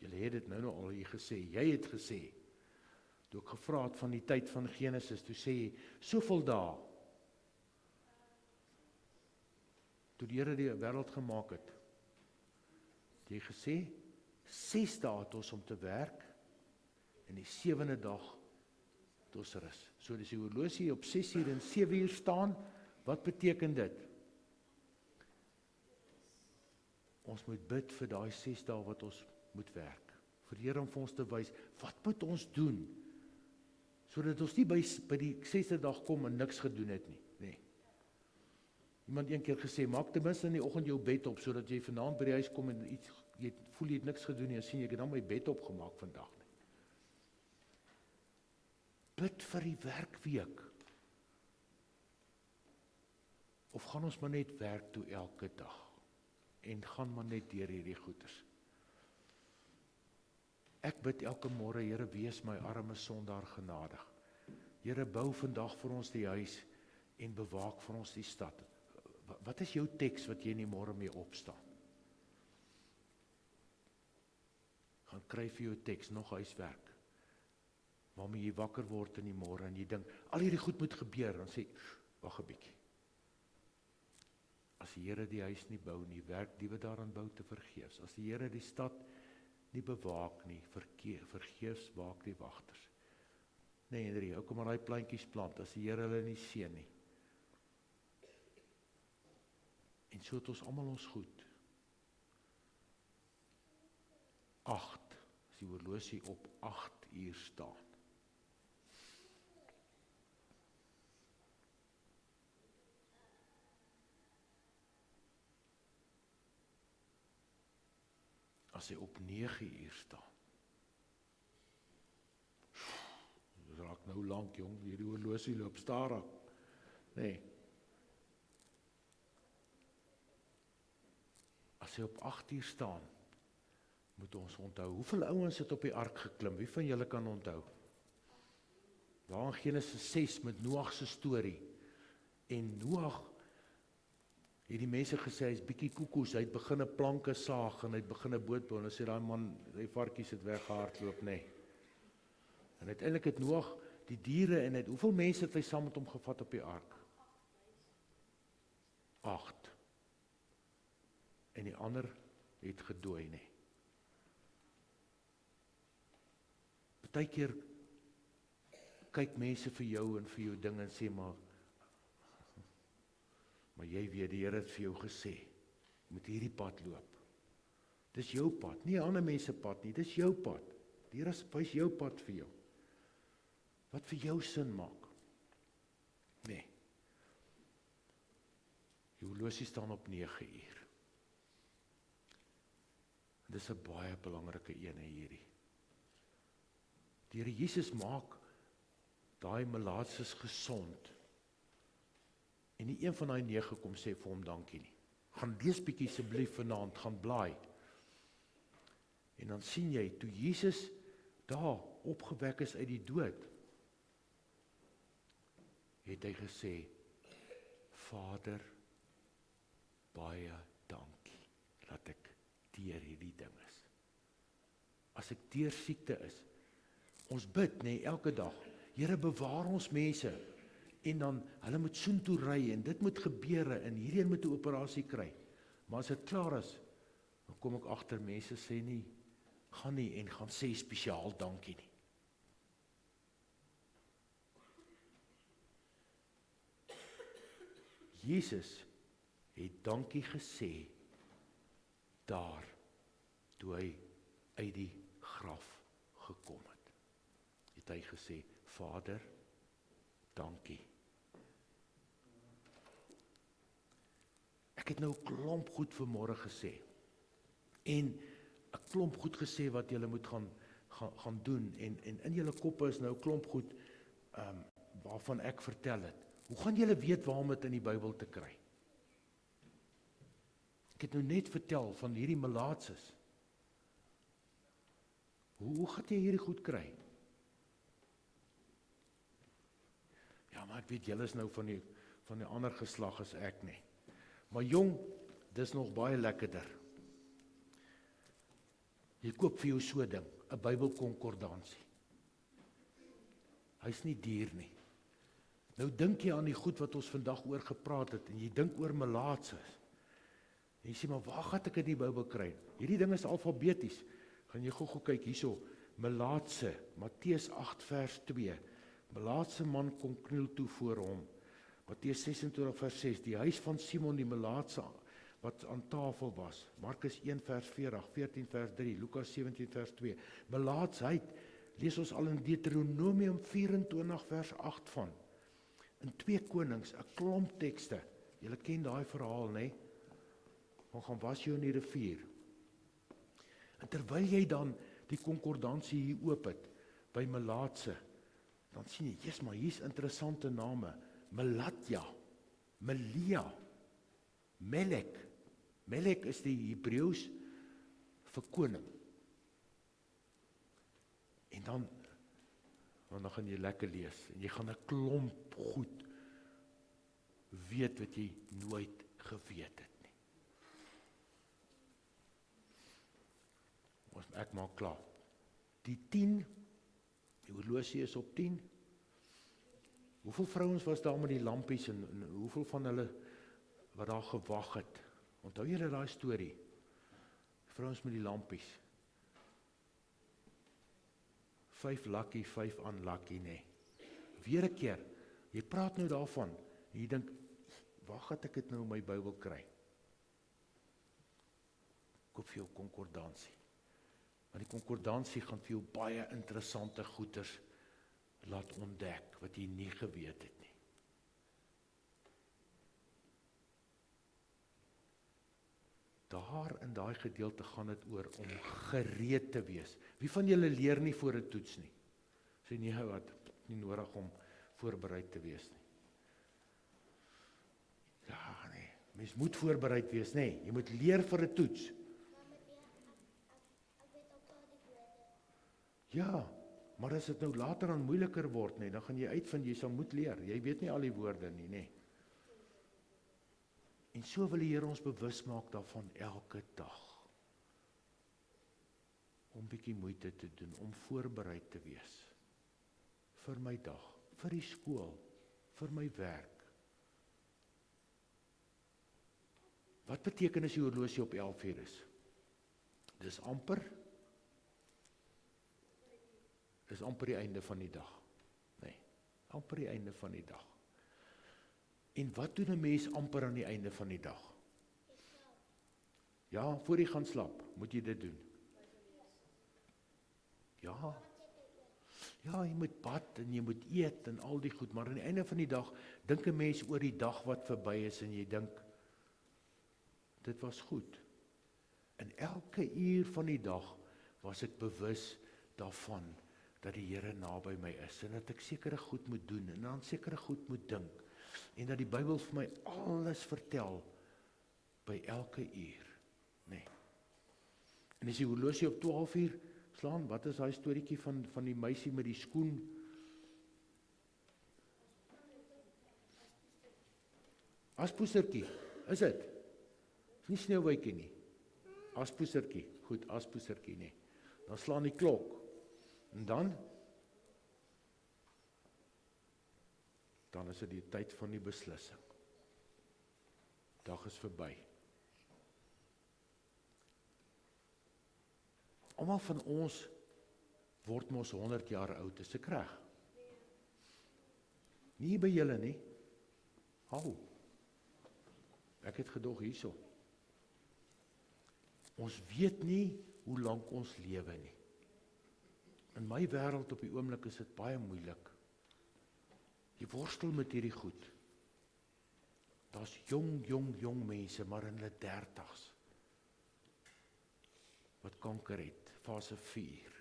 C: Julle het dit nou al hier gesê, jy het gesê, toe ek gevra het van die tyd van Genesis, toe sê jy, soveel dae, toe die Here die wêreld gemaak het, het jy gesê, 6 dae het ons om te werk, en die 7de dag het ons rus. So dis die horlosie op 6 uur en 7 uur staan, wat beteken dit? Ons moet bid vir daai 6 dae wat ons moet werk. Vir die Here om vir ons te wys, wat moet ons doen? Sodat ons nie by die 6de dag kom en niks gedoen het nie. Nee. Iemand een keer gesê, maak ten minste in die oggend jou bed op, sodat jy vanaand by die huis kom en jy voel jy het niks gedoen nie, en sien jy het dan my bed opgemaak vandag nie. Bid vir die werkweek. Of gaan ons maar net werk toe elke dag, en gaan maar net deur hierdie goeders. Ek bid elke môre, Here, wees my arme sondaar genadig. Here, bou vandag vir ons die huis en bewaak vir ons die stad. Wat is jou teks wat jy in die môre mee opstaan? Gaan kry vir jou teks, nog huiswerk. waarmee jy wakker word in die môre en jy dink, al hierdie goed moet gebeur, dan sê, wag 'n bietjie. As die Here die huis nie bou nie, werk die wat daaraan bou te vergeefs. As die Here die stad nie bewaak nie, vergeefs waak die wagters. Nee, Henry, ou kom maar daai plantjies plant, as die Here hulle nie seën nie. En so het ons almal ons goed. 8, as die horlosie op 8 uur staan. As hy op 9 uur staan. Dit raak nou lank, jong, hierdie horlosie loop stadig. Nee. As hy op 8 uur staan, moet ons onthou, hoeveel ouens het op die ark geklim? Wie van julle kan onthou? Daar in Genesis 6 met Noag se storie. En Noag het die mense gesê, hy is bietjie koekoes, hy het begin 'n planke saag, en hy het begin 'n boot bou, en hy sê, daai man, die varkies het weggehardloop, nee. En uiteindelik het Noag die diere, en hoeveel mense het hy saam met hom gevat op die ark? 8. En die ander het gedooi, nee. Partykeer kyk mense vir jou en vir jou ding en sê, maar jy weet, die Here het vir jou gesê, jy moet hierdie pad loop. Dis jou pad, nie ander mense pad nie, dis jou pad. Die Here wys jou pad vir jou. Wat vir jou sin maak. Nee. Jou horlosie staan op 9 uur. Dis 'n baie belangrike een hierdie. Die Here Jesus maak daai melaatses gesond. En nie een van daai 9 kom sê vir hom dankie nie. Gaan lees bietjie asseblief vanaand, gaan blaai. En dan sien jy, toe Jesus daar opgewek is uit die dood, het hy gesê, Vader, baie dankie, dat ek deur hierdie ding is. As ek deur siekte is, ons bid, nee, elke dag, Here bewaar ons mense, en dan, hulle moet soontoe ry, en dit moet gebeure, en hierdie moet 'n operasie kry. Maar as dit klaar is, dan kom ek agter, mense sê nie, gaan nie, en gaan sê spesiaal dankie nie. Jesus het dankie gesê, daar, toe hy uit die graf gekom het. Het hy gesê, Vader, dankie. Ek het nou 'n klomp goed vanmôre gesê, en 'n klomp goed gesê wat julle moet gaan doen, en in julle koppe is nou 'n klomp goed, waarvan ek vertel het. Hoe gaan julle weet waarom dit in die Bybel te kry? Ek het nou net vertel van hierdie melaatses. Hoe gaan jy hierdie goed kry? Ja, maar ek weet, julle is nou van die ander geslag as ek nie. Maar jong, dis nog baie lekkerder. Jy koop vir jou so 'n ding, 'n Bybelkonkordansie. Hy's nie duur nie. Nou dink jy aan die goed wat ons vandag oor gepraat het, en jy dink oor melaatses. En jy sê, maar waar gaan ek in die Bybel kry? Hierdie ding is alfabeties. Gaan jy gou kyk hierso, melaatse, Matteus 8 vers 2. Melaatse man kom kniel toe voor hom. Matteus 26 vers 6, die huis van Simon die melaatse wat aan tafel was. Markus 1 vers 40, 14 vers 3, Lukas 17 vers 2. Melaatsheid lees ons al in Deuteronomium 24 vers 8 van. In 2 Konings, 'n klomp tekste. Julle ken daai verhaal, né? Ons gaan was jou in die rivier. En terwyl jy dan die konkordansie hier oop het, by melaatse, dan sien jy, yes, maar hier's interessante name. Melatja, Melia, Melek. Melek is die Hebreëus vir koning. En dan gaan jy lekker lees, en jy gaan 'n klomp goed weet wat jy nooit geweet het nie. Ek maak klaar. Die 10 Die horlosie is op 10. Hoeveel vrouens was daar met die lampies en hoeveel van hulle wat daar gewag het? Onthou julle daai storie? Vrouens met die lampies. 5 lucky, 5 unlucky, nee. Weer 'n keer, jy praat nou daarvan, en jy dink, waar gaan ek dit nou in my Bybel kry? Koop vir jou konkordansie. Want die konkordansie gaan vir jou baie interessante goeders laat ontdek, wat jy nie geweet het nie. Daar in daai gedeelte gaan dit oor om gereed te wees. Wie van julle leer nie voor 'n toets nie? Sê nie wat, nie nodig om voorbereid te wees nie. Ja, nee, mens moet voorbereid wees, nee. Jy moet leer vir 'n toets. Ja, maar as dit nou later aan moeiliker word, nee, dan gaan jy uitvind jy sal moet leer. Jy weet nie al die woorde nie, nee. En so wil die Here ons bewus maak daarvan elke dag. Om bietjie moeite te doen, om voorbereid te wees. Vir my dag, vir die skool, vir my werk. Wat beteken as die horlosie op 11:00 is? Dis amper die einde van die dag. Nee, amper die einde van die dag. En wat doen 'n mens amper aan die einde van die dag? Ja, voor jy gaan slaap, moet jy dit doen. Ja, jy moet bad en jy moet eet en al die goed, maar aan die einde van die dag, dink 'n mens oor die dag wat verby is en jy dink, dit was goed. En elke uur van die dag was ek bewus daarvan, dat die Here naby my is, en dat ek sekere goed moet doen, en dan sekere goed moet dink, en dat die Bybel vir my alles vertel, by elke uur, nee. En as die horlosie op 12:00 slaan, wat is daai storieetjie van die meisie met die skoen? Aspoesertjie, is dit? Is nie Sneeuwwitjie nie. Aspoesertjie, goed, aspoesertjie, nee. Dan slaan die klok, en dan is dit die tyd van die beslissing. Dag is verby. Almal van ons word mos 100 jaar oud, is ek reg? Nie by julle nie. Au. Ek het gedog hierso. Ons weet nie hoe lank ons lewe nie. In my wêreld op die oomblik is dit baie moeilik. Jy worstel met hierdie goed. Daar's jong mense, maar in hulle 30's, wat kanker het, fase 4.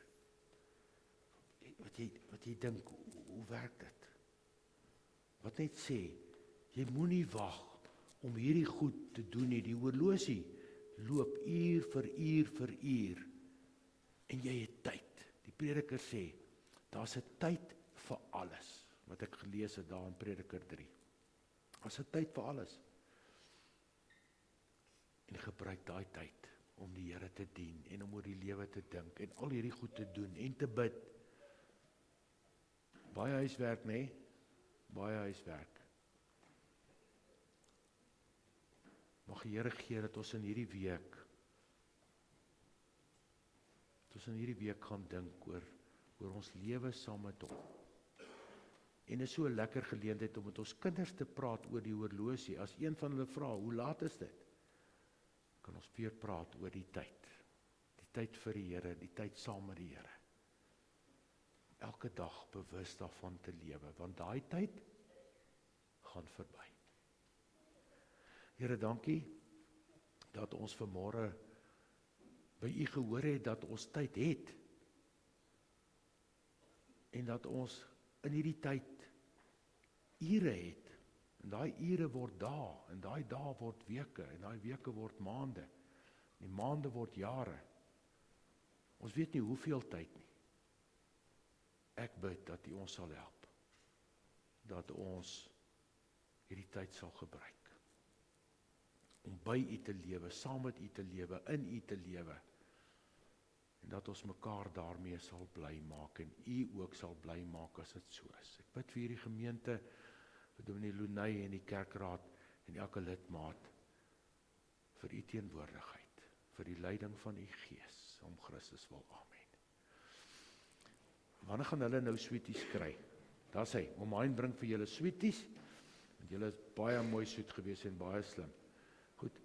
C: Wat jy dink, hoe werk dit? Wat net sê, jy moenie wag om hierdie goed te doen nie. Die horlosie loop uur vir uur vir uur, en jy het tyd. Die prediker sê, daar's 'n tyd vir alles, wat ek gelees het daar in Prediker 3. Daar's 'n tyd vir alles. En gebruik daai tyd om die Here te dien, en om oor die lewe te dink, en al hierdie goed te doen, en te bid. Baie huiswerk, nê? Baie huiswerk. Mag die Here gee dat ons in hierdie week gaan dink oor ons lewe saam met hom. En is so 'n lekker geleentheid om met ons kinders te praat oor die horlosie. As een van hulle vra, hoe laat is dit? Kan ons weer praat oor die tyd. Die tyd vir die Here, die tyd saam met die Here. Elke dag bewus daarvan te lewe, want daai tyd gaan verby. Here, dankie dat ons vanmôre by U gehoor het dat ons tyd het, en dat ons in hierdie tyd ure het, en daai ure word dae, en daai dae word weke, en daai weke word maande, en die maande word jare. Ons weet nie hoeveel tyd nie. Ek bid dat U ons sal help, dat ons hierdie tyd sal gebruik, om by U te lewe, saam met U te lewe, in U te lewe, en dat ons mekaar daarmee sal bly maak, en u ook sal bly maak as dit so is. Ek bid vir hierdie gemeente, vir Dominee Lunay en die kerkraad, en elke lidmaat, vir u teenwoordigheid, vir die leiding van u Gees, om Christus wil, amen. Wanneer gaan hulle nou sweeties kry? Daar sê, Omain bring vir julle sweeties, want julle is baie mooi soet gewees en baie slim. Goed,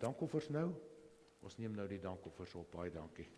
C: dankoffers nou, ons neem nou die dankoffers op, baie dankie.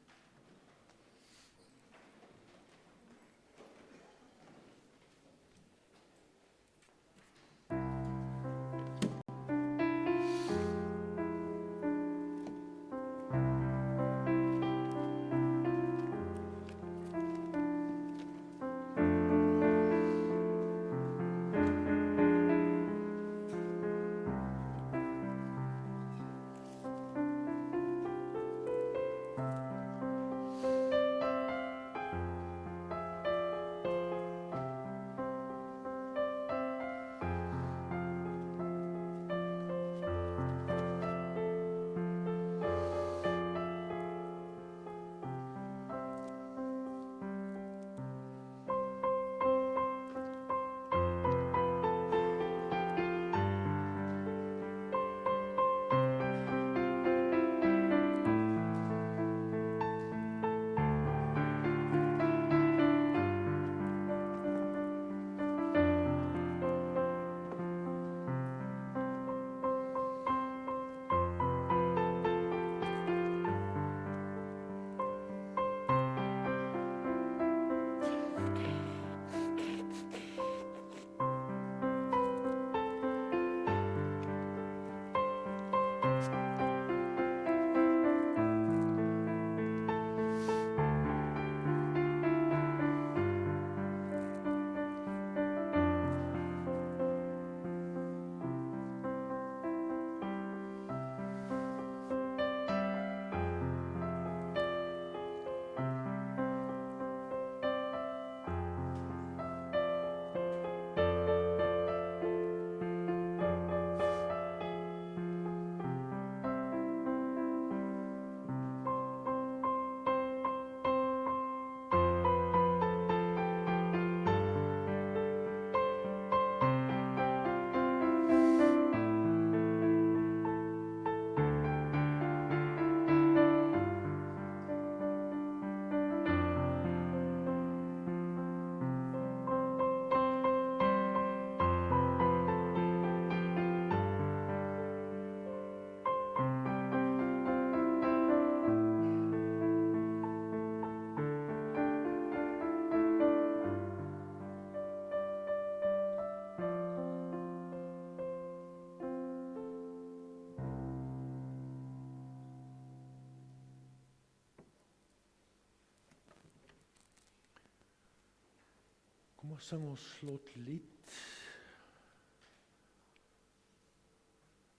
C: Kom ons sing ons slotlied.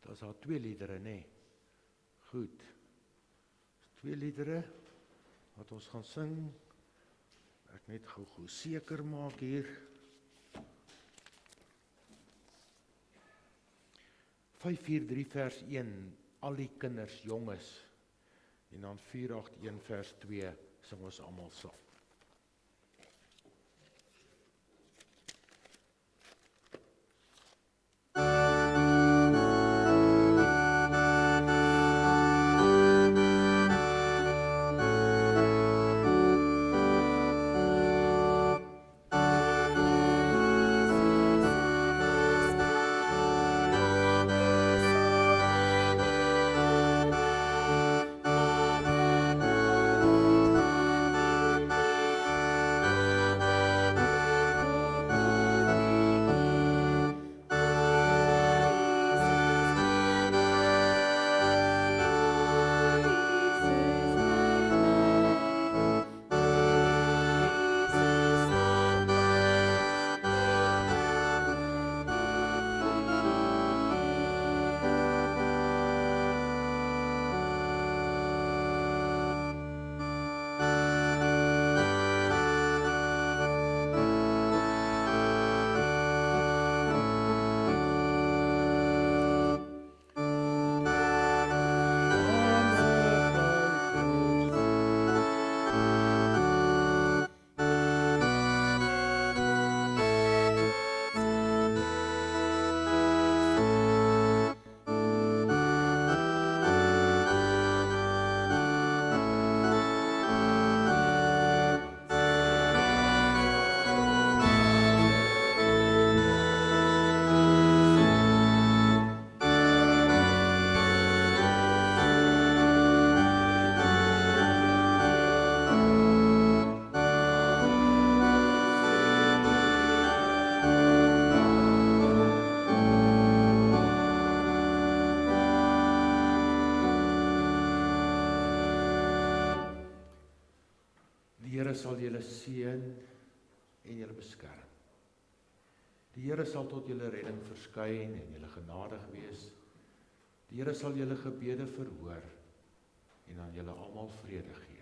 C: Daar's al 2 liedere, nê? Goed. 2 liedere wat ons gaan sing. Ek net gou seker maak hier. 543 vers 1, al die kinders, jonges. En dan 481 vers 2 sing ons almal saam.
D: Thank you.
C: sal julle seën en julle beskerm. Die Here sal tot julle redding verskyn en julle genadig wees. Die Here sal julle gebede verhoor en aan julle almal vrede gee.